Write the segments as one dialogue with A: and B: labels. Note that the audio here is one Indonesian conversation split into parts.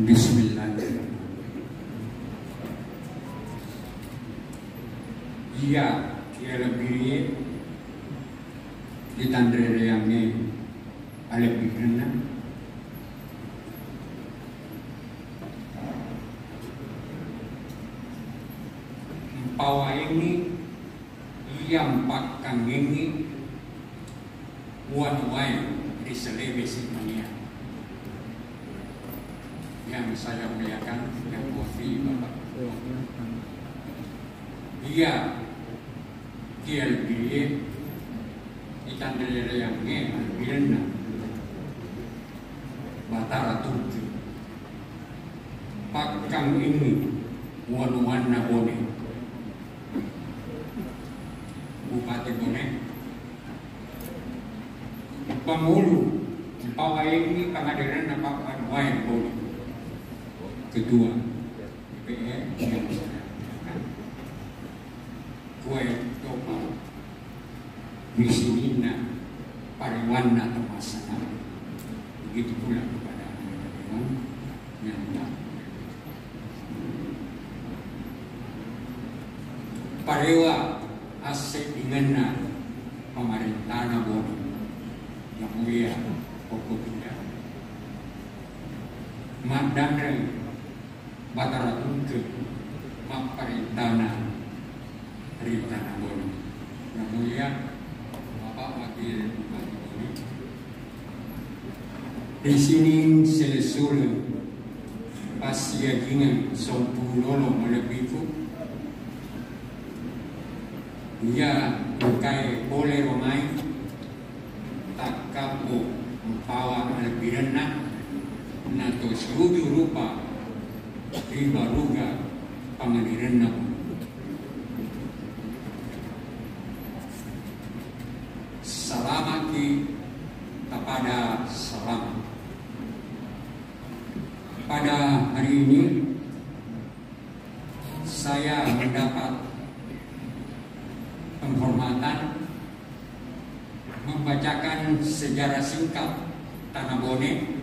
A: Bismillahirrahmanirrahim. Ia lebih ditandre yang ni alep bikana pawa ini yang pakang ini wanuai di selebesi mania yang saya muliakan yang kofi bapak dia lebih itandere yang ni albilna batara tuti pakang ini wanuana bone Bupati Bone Pangulu Pawai ini pengadilan apa Wain Bone Ketua DPR yang kue topa misinina pariwana temasana begitu pula kepada dewan yang parewa asik dengan pemerintahan Bone yang mulia pokok tidak madandre batara tungke pemerintahan Ritana Bone yang mulia Bapak Wakil Bupati Bone. Di sini selesai pasiagingan sompulolo melebiku ia pakai boleh romai tak kapo empawa albirenna nato seluruh rupa riba ruga pangadirenna salamaki kepada salam. Pada hari ini saya mendapat penghormatan membacakan sejarah singkat Tanah Bone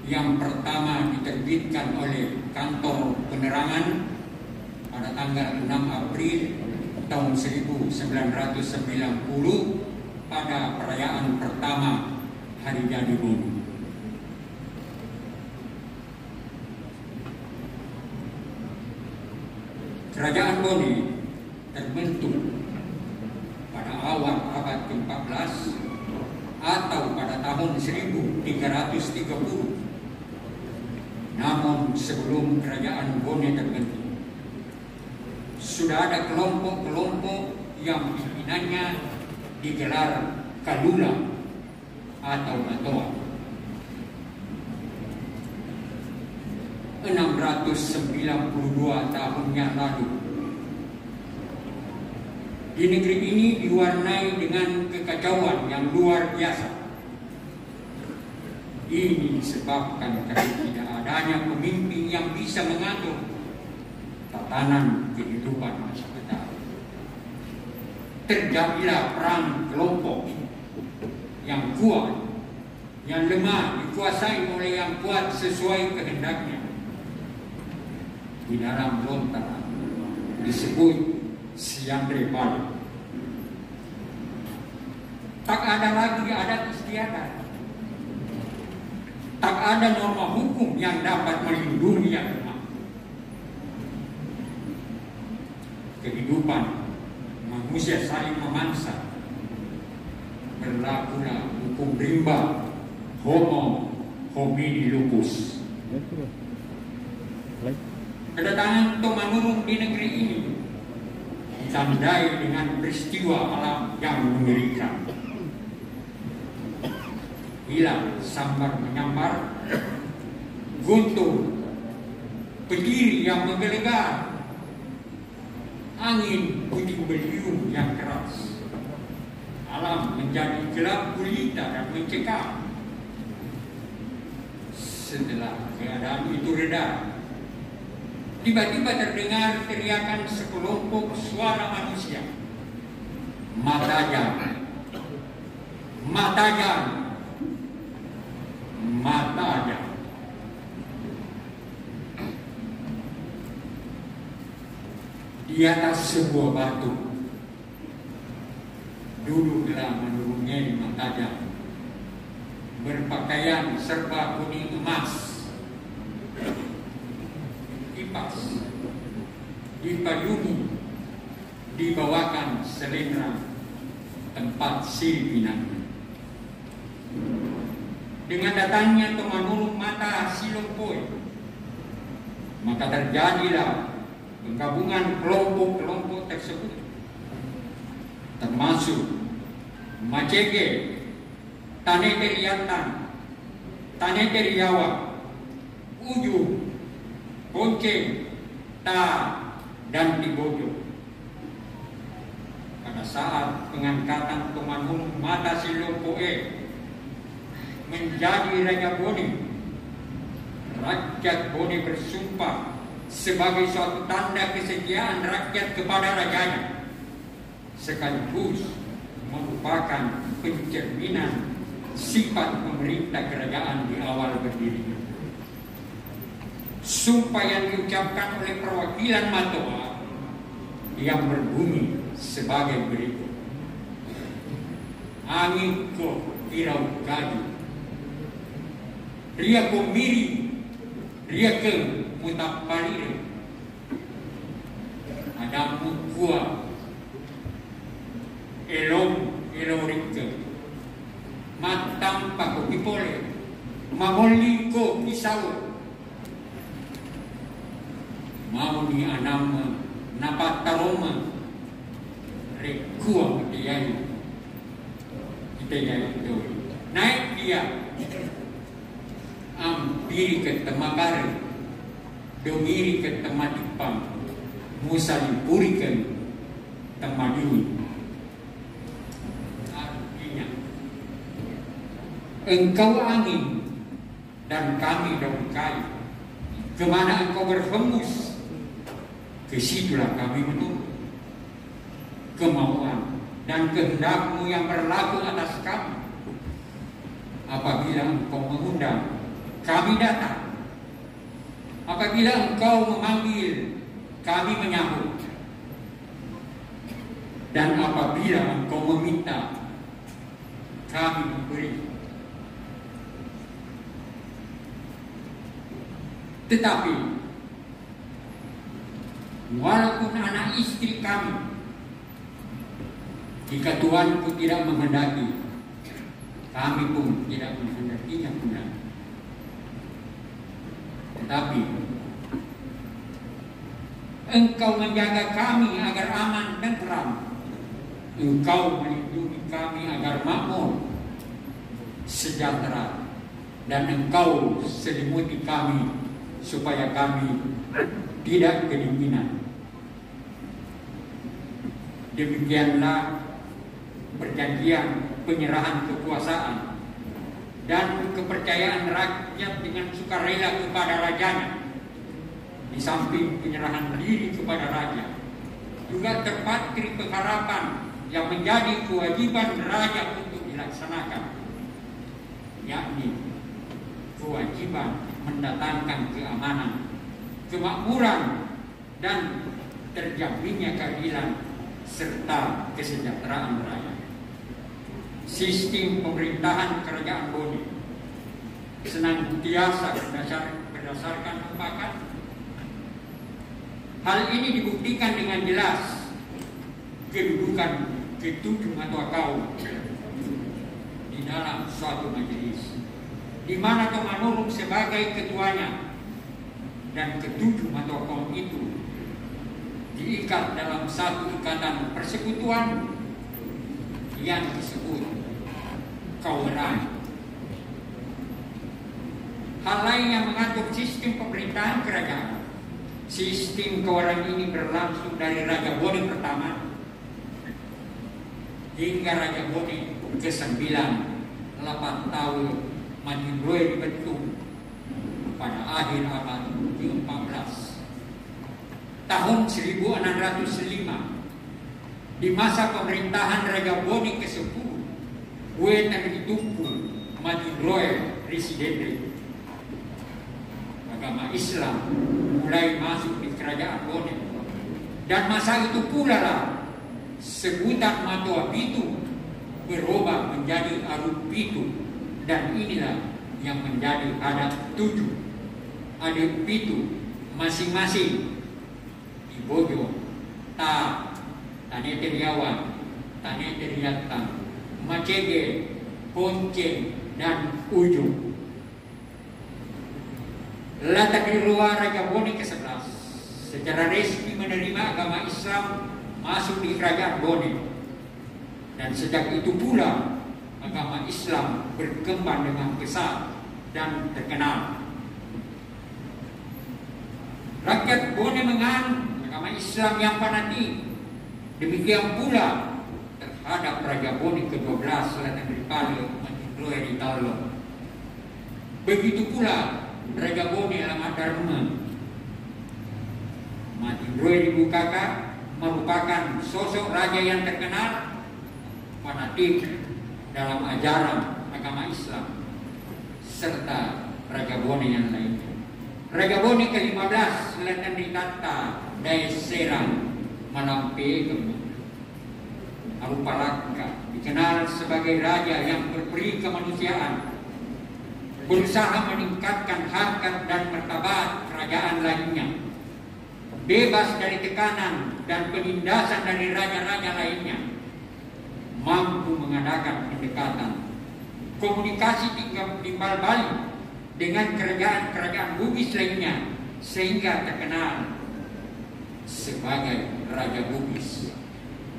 A: yang pertama diterbitkan oleh Kantor Penerangan pada tanggal 6 April tahun 1990 pada perayaan pertama Hari Jadi Bone. Kerajaan Bone terbentuk pada awal abad ke-14 atau pada tahun 1330. Namun sebelum kerajaan Bone terbentuk, sudah ada kelompok-kelompok yang pimpinannya digelar Kalula atau Matoa. 692 tahun yang lalu, di negeri ini diwarnai dengan kekacauan yang luar biasa. Ini disebabkan karena tidak adanya pemimpin yang bisa mengatur tatanan kehidupan masyarakat. Terjadilah perang kelompok yang kuat, yang lemah dikuasai oleh yang kuat sesuai kehendaknya. Di dalam lontar disebut Siandre Bal. Tak ada lagi adat istiadat. Tak ada norma hukum yang dapat melindungi yang lemah. Kehidupan manusia saling memansa. Berlakulah hukum rimba, homo homini lupus. Kedatangan Tomanurung di negeri ini ditandai dengan peristiwa alam yang mengerikan. Hilang sambar menyambar, guntur, pediri yang menggelegar, angin puting beliung yang keras. Alam menjadi gelap gulita dan mencekam. Setelah keadaan itu reda, tiba-tiba terdengar teriakan sekelompok suara manusia. Matajan, matajan, matajan. di atas sebuah batu. Duduklah menurunnya matanya, berpakaian serba kuning emas, kipas, dipayungi, dibawakan selendang tempat siripinannya. Dengan datangnya Tumanurung Mata Silompoe, maka terjadilah penggabungan kelompok-kelompok tersebut, termasuk Macege, Taneteriatan, Taneteriawa, Uju, Bonce, Ta, dan Tibojo. Pada saat pengangkatan Tumanurung Mata Silompoe menjadi Raja Boni, rakyat Boni bersumpah sebagai suatu tanda kesetiaan rakyat kepada rajanya, sekaligus merupakan pencerminan sifat pemerintah kerajaan di awal berdirinya. Sumpah yang diucapkan oleh perwakilan Matoa yang berbunyi sebagai berikut: Angin ko irau gaju, ria ko miri, ria ke mutapalire, adamu kuah elorike, matam pako pipole, mamoli ko pisau, mau ni anam napataroma, rekua diayu, kita itu naik dia, ampiri ke temakare, domiri ke temadipang, musalipuri ke temadini. Engkau angin dan kami daun kayu, kemana engkau berhembus, ke situlah kami menunggu. Kemauan dan kehendakmu yang berlaku atas kami. Apabila engkau mengundang, kami datang. Apabila engkau memanggil, kami menyambut. Dan apabila engkau meminta, kami memberi. Tetapi walaupun anak istri kami, jika Tuanku tidak menghendaki, kami pun tidak menghendakinya pula. Tetapi engkau menjaga kami agar aman dan tenteram, engkau melindungi kami agar makmur, sejahtera, dan engkau selimuti kami supaya kami tidak kedinginan. Demikianlah perjanjian penyerahan kekuasaan dan kepercayaan rakyat dengan sukarela kepada rajanya. Di samping penyerahan diri kepada raja, juga terpatri pengharapan yang menjadi kewajiban raja untuk dilaksanakan, yakni kewajiban mendatangkan keamanan, kemakmuran, dan terjaminnya keadilan serta kesejahteraan rakyat. Sistem pemerintahan kerajaan Boni senantiasa berdasarkan mufakat. Hal ini dibuktikan dengan jelas kedudukan ketujuh atau kaum di dalam suatu majelis, di mana Tumanurung sebagai ketuanya, dan ketujuh atau kaum itu diikat dalam satu ikatan persekutuan yang disebut kawaran. Hal lain yang mengatur sistem pemerintahan kerajaan. Sistem kawaran ini berlangsung dari Raja Boni pertama hingga Raja Boni ke-9, 8 tahun Madinroe dibentuk pada akhir abad ke-14. Tahun 1605, di masa pemerintahan Raja Boni ke-10, Wetan Ditumpu Madinroe Residente, agama Islam mulai masuk di kerajaan Boni Dan masa itu pula lah sebutan Matoa Pitu berubah menjadi Aru Pitu, dan inilah yang menjadi adat 7 adat Pitu masing-masing di Bojo, Tane Teriawan, Tane Teriatang, Macege, Ponceng, dan Ujung. Letak di luar Raja Bone ke-11 secara resmi menerima agama Islam masuk di Kerajaan Bone, dan sejak itu pula agama Islam berkembang dengan pesat dan terkenal. Rakyat Bone menganut agama Islam yang fanatik. Demikian pula terhadap Raja Bone ke-12 Selatan Ripale Matindroe di Talo. Begitu pula Raja Bone Alamat Dharma Matindroe di Bukaka merupakan sosok raja yang terkenal fanatik dalam ajaran agama Islam, serta Raja Bone yang lainnya. Raja Bone ke-15 Selatan Rikata Daya Serang Manampe Arupalaka dikenal sebagai raja yang berperi kemanusiaan, berusaha meningkatkan harkat dan martabat kerajaan lainnya, bebas dari tekanan dan penindasan dari raja-raja lainnya, mampu mengadakan pendekatan, komunikasi timbal balik dengan kerajaan-kerajaan Bugis lainnya, sehingga terkenal sebagai Raja Bugis,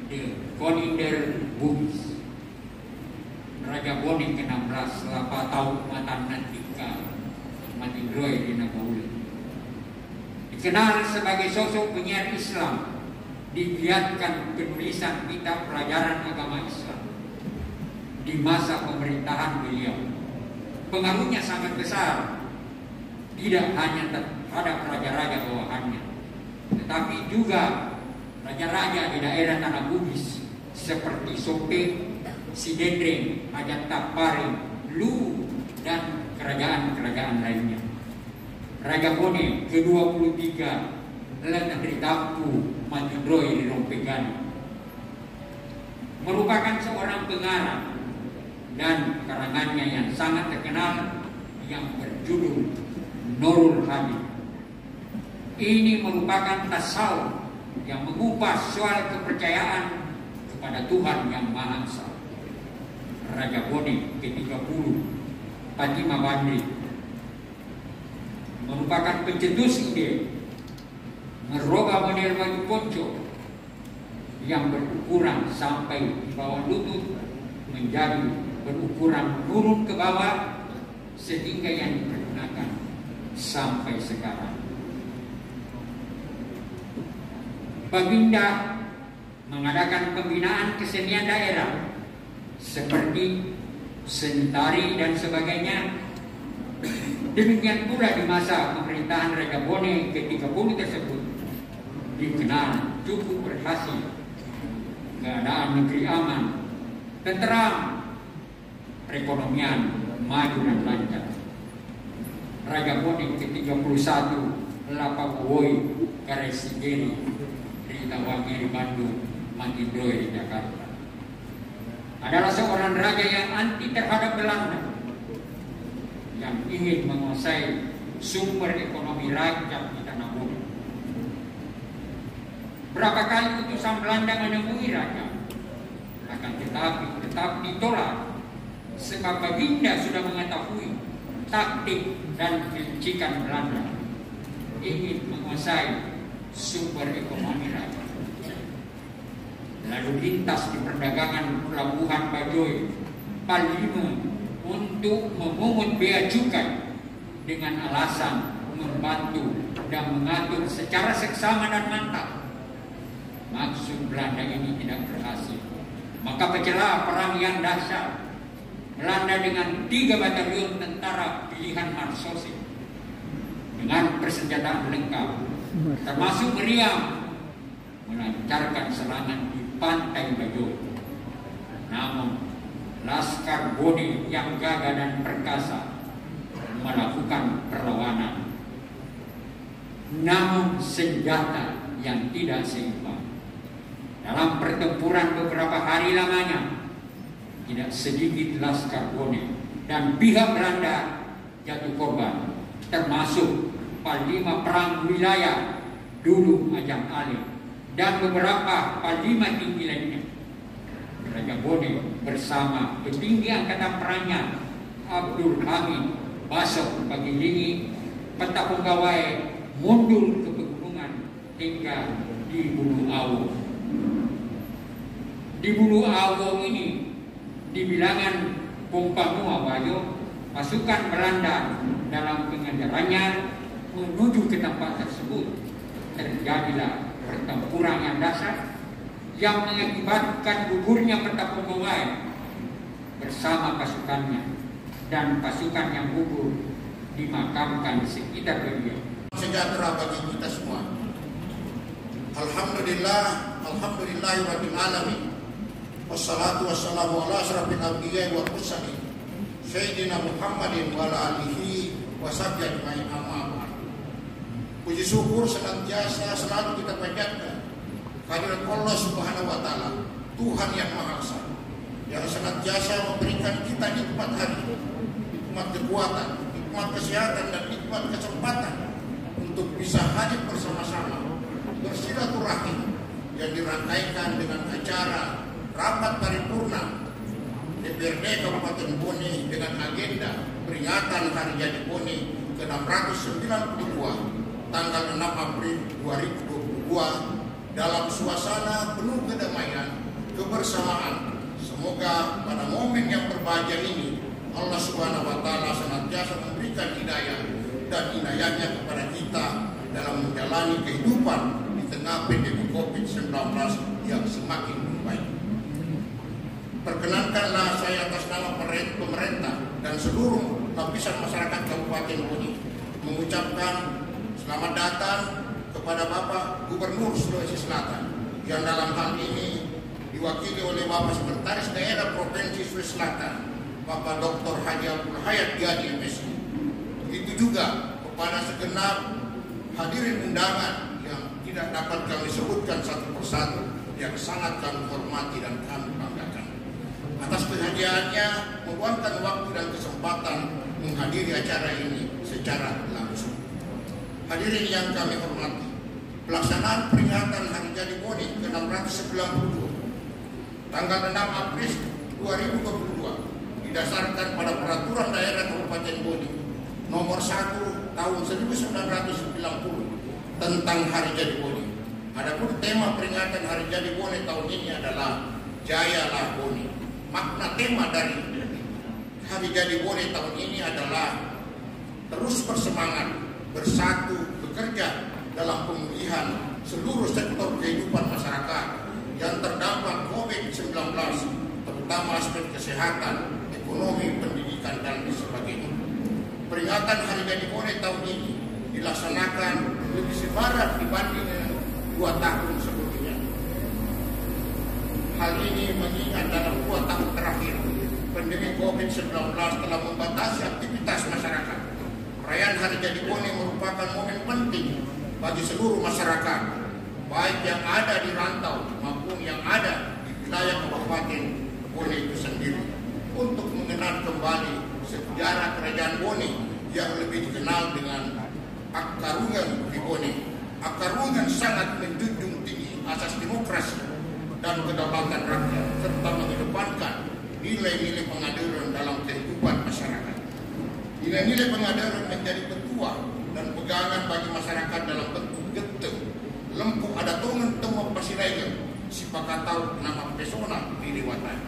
A: the Koninder Bugis. Raja Bone ke-16 lapa tahun matan nantika Matindroe di Nabauli, dikenal sebagai sosok penyiar Islam, digiatkan penulisan kitab pelajaran agama Islam di masa pemerintahan beliau. Pengaruhnya sangat besar, tidak hanya terhadap raja-raja bawahannya, tetapi juga raja-raja di daerah Tanah Bugis seperti Sope, Sidendreng, Ajat Tapari, Lu, dan kerajaan-kerajaan lainnya. Raja Bone ke-23 letak di Tampu Matindroe di Rompegani merupakan seorang pengarang, dan karangannya yang sangat terkenal yang berjudul Nurul Hadi. Ini merupakan tasawuf yang mengupas soal kepercayaan kepada Tuhan Yang Maha Esa. Raja Bone ke-30 Fatima Bandri merupakan pencetus ide merubah model baju ponco yang berukuran sampai di bawah lutut menjadi berukuran turun ke bawah, sehingga yang digunakan sampai sekarang. Baginda mengadakan pembinaan kesenian daerah seperti seni tari dan sebagainya. Demikian pula di masa pemerintahan Raja Bone ke-30 tersebut dikenal cukup berhasil. Keadaan negeri aman, tenteram, perekonomian maju dan lancar. Raja Bone ke-31 Lapawoi Karesigeri Ritawangiri Bandung Matindroe di Jakarta adalah seorang raja yang anti terhadap Belanda, yang ingin menguasai sumber ekonomi rakyat di Tanah Bone. Berapa kali utusan Belanda menemui raja, akan tetapi tetap ditolak, sebab Baginda sudah mengetahui taktik dan kelicikan Belanda ingin menguasai sumber ekonomi rakyat. Lalu lintas di perdagangan pelabuhan Bajoy, Palima untuk memungut bea cukai dengan alasan membantu dan mengatur secara seksama dan mantap. Maksud Belanda ini tidak berhasil. Maka pecahlah perang yang dahsyat. Belanda dengan 3 batalion tentara pilihan Marsose dengan persenjataan lengkap, termasuk meriam, melancarkan serangan di pantai Bajoy. Namun Laskar Bone yang gagah dan perkasa melakukan perlawanan. Namun senjata yang tidak seimbang. Dalam pertempuran beberapa hari lamanya, tidak sedikit laskar Bone dan pihak Belanda jatuh korban, termasuk Panglima Perang Wilayah dulu Ajang Ali dan beberapa panglima tinggi lainnya. Raja Bone bersama petinggi angkatan perangnya Abdul Hamid Basok Pagilingi Peta Punggawai mundur ke pegunungan hingga di Bulu Awu. Di Bulu Awu ini, di bilangan Pompamua Bayo, pasukan Belanda dalam pengejarannya menuju ke tempat tersebut. Terjadilah pertempuran yang dahsyat yang mengakibatkan gugurnya Peta Punggawai bersama pasukannya, dan pasukan yang gugur dimakamkan di sekitar beliau.
B: Sejahtera bagi kita semua. Alhamdulillah, alhamdulillahirabbil alamin. Wassalatu wassalamu ala asyrafil anbiya'i wal mursalin sayyidina Muhammadin wa ala alihi wa sahbihi ajmain, amma ba'd. Puji syukur senantiasa selalu kita panjatkan kehadirat Allah Subhanahu wa taala, Tuhan yang Maha Esa, yang senantiasa memberikan kita nikmat hari, nikmat kekuatan, nikmat kesehatan, dan nikmat kesempatan untuk bisa hadir bersama-sama bersilaturahmi yang dirangkaikan dengan acara rapat paripurna DPRD Kabupaten Bone dengan agenda peringatan Hari Jadi Bone ke-692 tanggal 6 April 2022 dalam suasana penuh kedamaian, kebersamaan. Semoga pada momen yang berbahagia ini Allah Subhanahu wa taala senantiasa memberikan hidayah dan inayahnya kepada kita dalam menjalani kehidupan di tengah pandemi COVID-19 yang semakin membaik. Perkenankanlah saya atas nama pemerintah dan seluruh lapisan masyarakat Kabupaten Bone mengucapkan selamat datang kepada Bapak Gubernur Sulawesi Selatan yang dalam hal ini diwakili oleh Bapak Sekretaris Daerah Provinsi Sulawesi Selatan, Bapak Dr. Haji Abdul Hayat Gadi MSI. Begitu juga kepada segenap hadirin undangan yang tidak dapat kami sebutkan satu persatu, yang sangat kami hormati dan kami banggakan atas kehadirannya meluangkan waktu dan kesempatan menghadiri acara ini secara langsung. Hadirin yang kami hormati, pelaksanaan peringatan Hari Jadi Bone ke-692 tanggal 6 April 2022 didasarkan pada Peraturan Daerah Kabupaten Bone nomor 1 tahun 1990 tentang Hari Jadi Bone. Adapun tema peringatan Hari Jadi Bone tahun ini adalah Jayalah Bone. Makna tema dari Hari Jadi Bone tahun ini adalah terus bersemangat, bersatu, bekerja dalam pemulihan seluruh sektor kehidupan masyarakat yang terdampak COVID-19, terutama aspek kesehatan, ekonomi, pendidikan, dan sebagainya. Peringatan Hari Jadi Bone tahun ini dilaksanakan lebih semarak dibanding 2 tahun sebelumnya. Hal ini mengingat dalam 2 tahun terakhir pandemi COVID-19 telah membatasi aktivitas masyarakat. Perayaan Hari Jadi Bone merupakan momen penting bagi seluruh masyarakat, baik yang ada di rantau maupun yang ada di wilayah Kabupaten Bone itu sendiri, untuk mengenal kembali sejarah Kerajaan Bone yang lebih dikenal dengan Akarungan di Bone. Akarungan sangat menjunjung tinggi asas demokrasi dan kedaulatan rakyat, serta mengedepankan nilai-nilai pengadilan dalam kehidupan masyarakat. Nilai-nilai pengadilan menjadi petua dan pegangan bagi masyarakat dalam bentuk geteng, lempu ada tongan temu pasiraigan, sipakatau nama pesona diliwatan.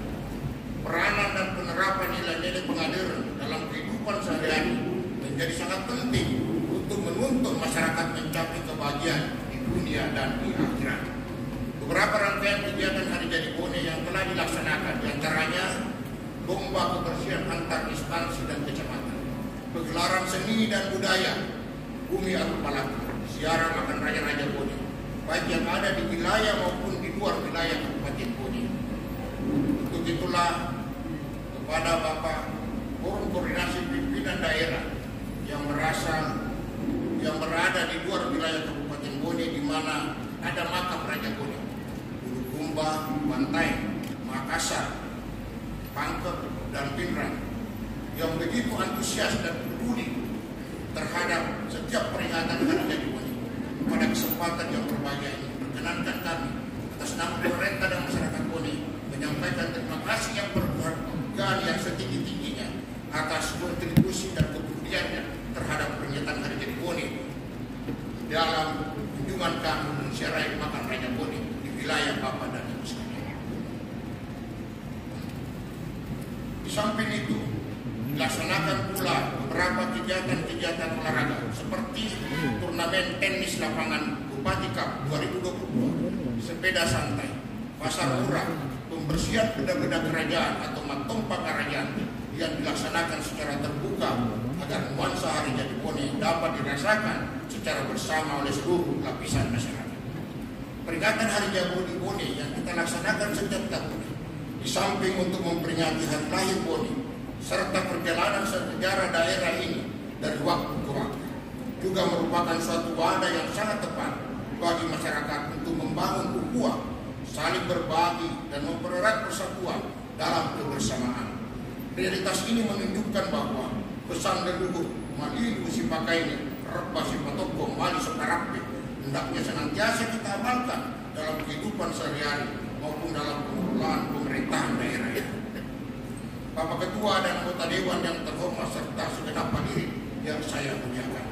B: Peranan dan penerapan nilai-nilai pengadilan dalam kehidupan sehari-hari menjadi sangat penting untuk menuntun masyarakat mencapai kebahagiaan di dunia dan di akhirat. Beberapa rangkaian kegiatan Hari Jadi Bone yang telah dilaksanakan, diantaranya lomba kebersihan antar instansi dan kecamatan, pegelaran seni dan budaya Bumi Arum Palaka, siaran makan raja-raja Bone, baik yang ada di wilayah maupun di luar wilayah Kabupaten Bone. Untuk itulah kepada Bapak Forum Koordinasi Pimpinan Daerah yang berada di luar wilayah Kabupaten Bone, di mana ada makam Raja Bone, Bulukumba, Bantai, Makassar, Pangkep, dan Pinrang yang begitu antusias dan peduli terhadap setiap peringatan Hari Jadi Bone. Pada kesempatan yang berbahagia ini, perkenankan kami atas nama pemerintah dan masyarakat Bone menyampaikan terima kasih yang berharga yang setinggi-tingginya atas kontribusi dan kepeduliannya terhadap peringatan Hari Jadi Bone dalam kunjungan kami menziarahi makam Raja Bone di wilayah Bapak dan Ibu sekalian. Di samping itu, dilaksanakan pula beberapa kegiatan-kegiatan olahraga seperti turnamen tenis lapangan Bupati Cup 2022, sepeda santai, pasar murah, pembersihan benda-benda kerajaan atau matompa kerajaan yang dilaksanakan secara terbuka agar nuansa Hari Jadi Bone dapat dirasakan secara bersama oleh seluruh lapisan masyarakat. Peringatan Hari Jadi Bone yang kita laksanakan setiap tahun, di samping untuk memperingati hari lahir Bone serta perjalanan sejarah daerah ini dari waktu ke waktu, juga merupakan suatu wadah yang sangat tepat bagi masyarakat untuk membangun ukhuwah, saling berbagi dan mempererat persatuan dalam kebersamaan. Realitas ini menunjukkan bahwa pesan leluhur Mali Usi Pakaini, Rebah Sipatoko, Mali Sokarape hendaknya senantiasa kita amalkan dalam kehidupan sehari-hari maupun dalam pengelolaan pemerintahan daerah. Bapak Ketua dan anggota Dewan yang terhormat serta segenap hadirin yang saya muliakan.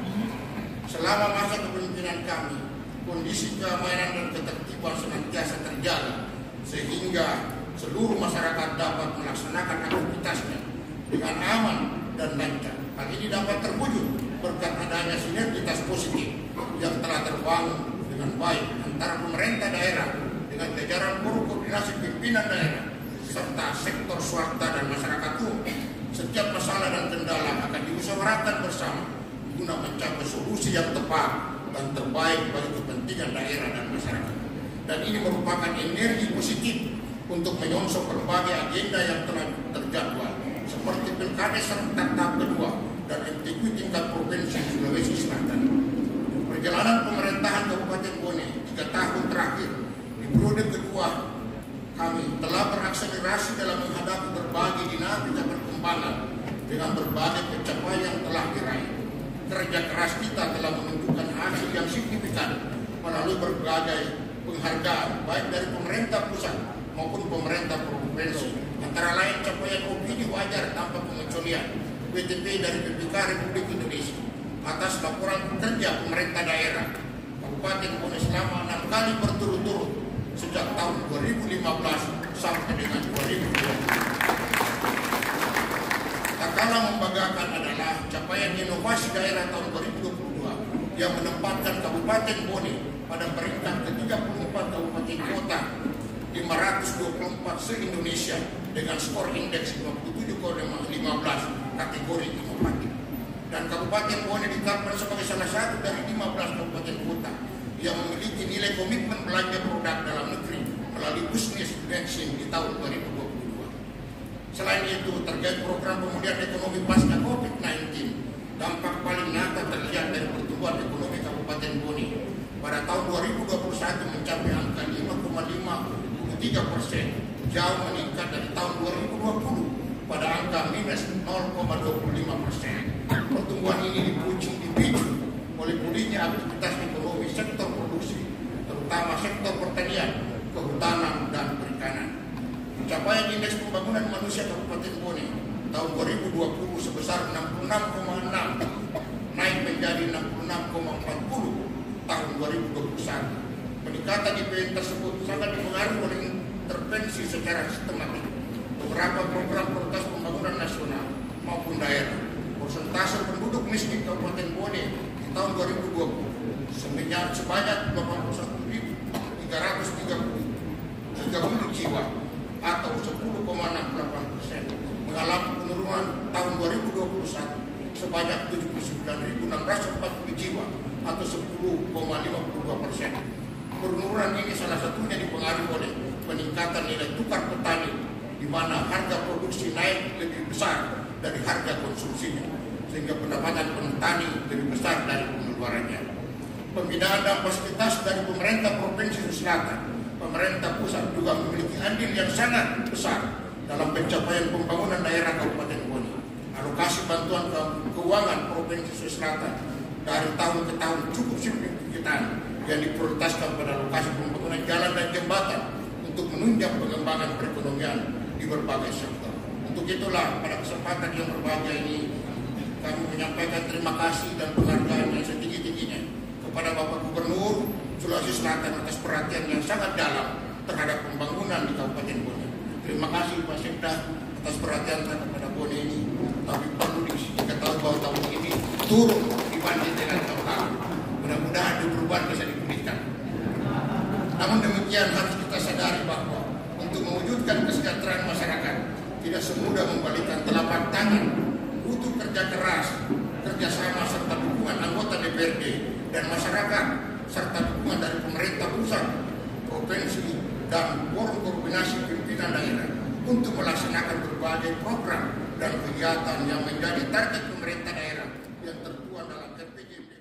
B: Selama masa kepemimpinan kami, kondisi keamanan dan ketertiban senantiasa terjaga sehingga seluruh masyarakat dapat melaksanakan aktivitasnya dengan aman dan lancar. Hal ini dapat terwujud berkat adanya sinergitas positif yang telah terbangun dengan baik antara pemerintah daerah dengan jajaran koordinasi pimpinan daerah serta sektor swasta dan masyarakat umum. Setiap masalah dan kendala akan dimusyawarahkan bersama guna mencapai solusi yang tepat dan terbaik bagi kepentingan daerah dan masyarakat. Dan ini merupakan energi positif untuk menyongsong berbagai agenda yang telah terjadwal seperti Pilkada serentak tahap kedua dan MTQ tingkat provinsi Sulawesi Selatan. Perjalanan pemerintahan Kabupaten Bone 3 tahun terakhir di periode kedua kami telah berakselerasi dalam menghadapi berbagai dinamika perkembangan dengan berbagai pencapaian yang telah diraih. Kerja keras kita telah menunjukkan hasil yang signifikan melalui berbagai penghargaan baik dari pemerintah pusat maupun pemerintah provinsi. Antara lain capaian opini wajar tanpa pengecualian WTP dari PPK Republik Indonesia atas laporan kerja pemerintah daerah Kabupaten Bone selama 6 kali berturut-turut sejak tahun 2015 sampai dengan 2020. Tak kalah membanggakan adalah capaian inovasi daerah tahun 2022 yang menempatkan Kabupaten Bone pada peringkat ke-34 kabupaten kota 524 se-Indonesia dengan skor indeks 57,15 kategori inovatif. Dan Kabupaten Bone ditetapkan sebagai salah satu dari 15 kabupaten kota yang memiliki nilai komitmen belanja produk dalam negeri melalui Business Banking di tahun 2022. Selain itu, terkait program pemulihan ekonomi pasca COVID-19, dampak paling nyata terlihat dari pertumbuhan ekonomi Kabupaten Bone pada tahun 2021 mencapai angka 5,53%, jauh meningkat dari tahun 2020 pada angka minus 0,25%. Pertumbuhan ini dipicu oleh pulihnya aktivitas ekonomi sektor produksi, terutama sektor pertanian, kehutanan, dan perikanan. Capaian indeks pembangunan manusia Kabupaten Bone tahun 2020 sebesar 66,6 naik menjadi 66,40 tahun 2021. Peningkatan IPN tersebut sangat dipengaruhi oleh intervensi secara sistematik beberapa program prioritas pembangunan nasional maupun daerah. Persentase penduduk miskin Kabupaten Bone di tahun 2020 sebanyak 81.330 jiwa atau 10,68%, mengalami penurunan tahun 2021 sebanyak 79.640 jiwa atau 10,52%. Penurunan ini salah satunya dipengaruhi oleh peningkatan nilai tukar petani, di mana harga produksi naik lebih besar dari harga konsumsinya, sehingga pendapatan petani lebih besar dari pengeluarannya. pembinaan dan fasilitas dari pemerintah Provinsi Sulawesi Selatan. Pemerintah pusat juga memiliki andil yang sangat besar dalam pencapaian pembangunan daerah Kabupaten Bone. Alokasi bantuan keuangan Provinsi Sulawesi Selatan dari tahun ke tahun cukup signifikan yang diprioritaskan pada lokasi pembangunan jalan dan jembatan untuk menunjang pengembangan perekonomian di berbagai sektor. Untuk itulah pada kesempatan yang berbahagia ini kami menyampaikan terima kasih dan penghargaan yang setinggi-tingginya kepada Bapak Gubernur Sulawesi Selatan atas perhatian yang sangat dalam terhadap pembangunan di Kabupaten Bone. Terima kasih Pak Sekda atas perhatian kepada Bone ini. Tapi perlu diketahui bahwa tahun ini turun dibanding dengan tahun lalu. Mudah-mudahan perubahan bisa dipulihkan. Namun demikian harus kita sadari bahwa untuk mewujudkan kesejahteraan masyarakat tidak semudah membalikkan telapak tangan, butuh kerja keras, kerjasama serta dukungan anggota DPRD dan masyarakat serta dukungan dari pemerintah pusat, provinsi dan forum koordinasi pimpinan daerah untuk melaksanakan berbagai program dan kegiatan yang menjadi target pemerintah daerah yang tertuang dalam RPJMD.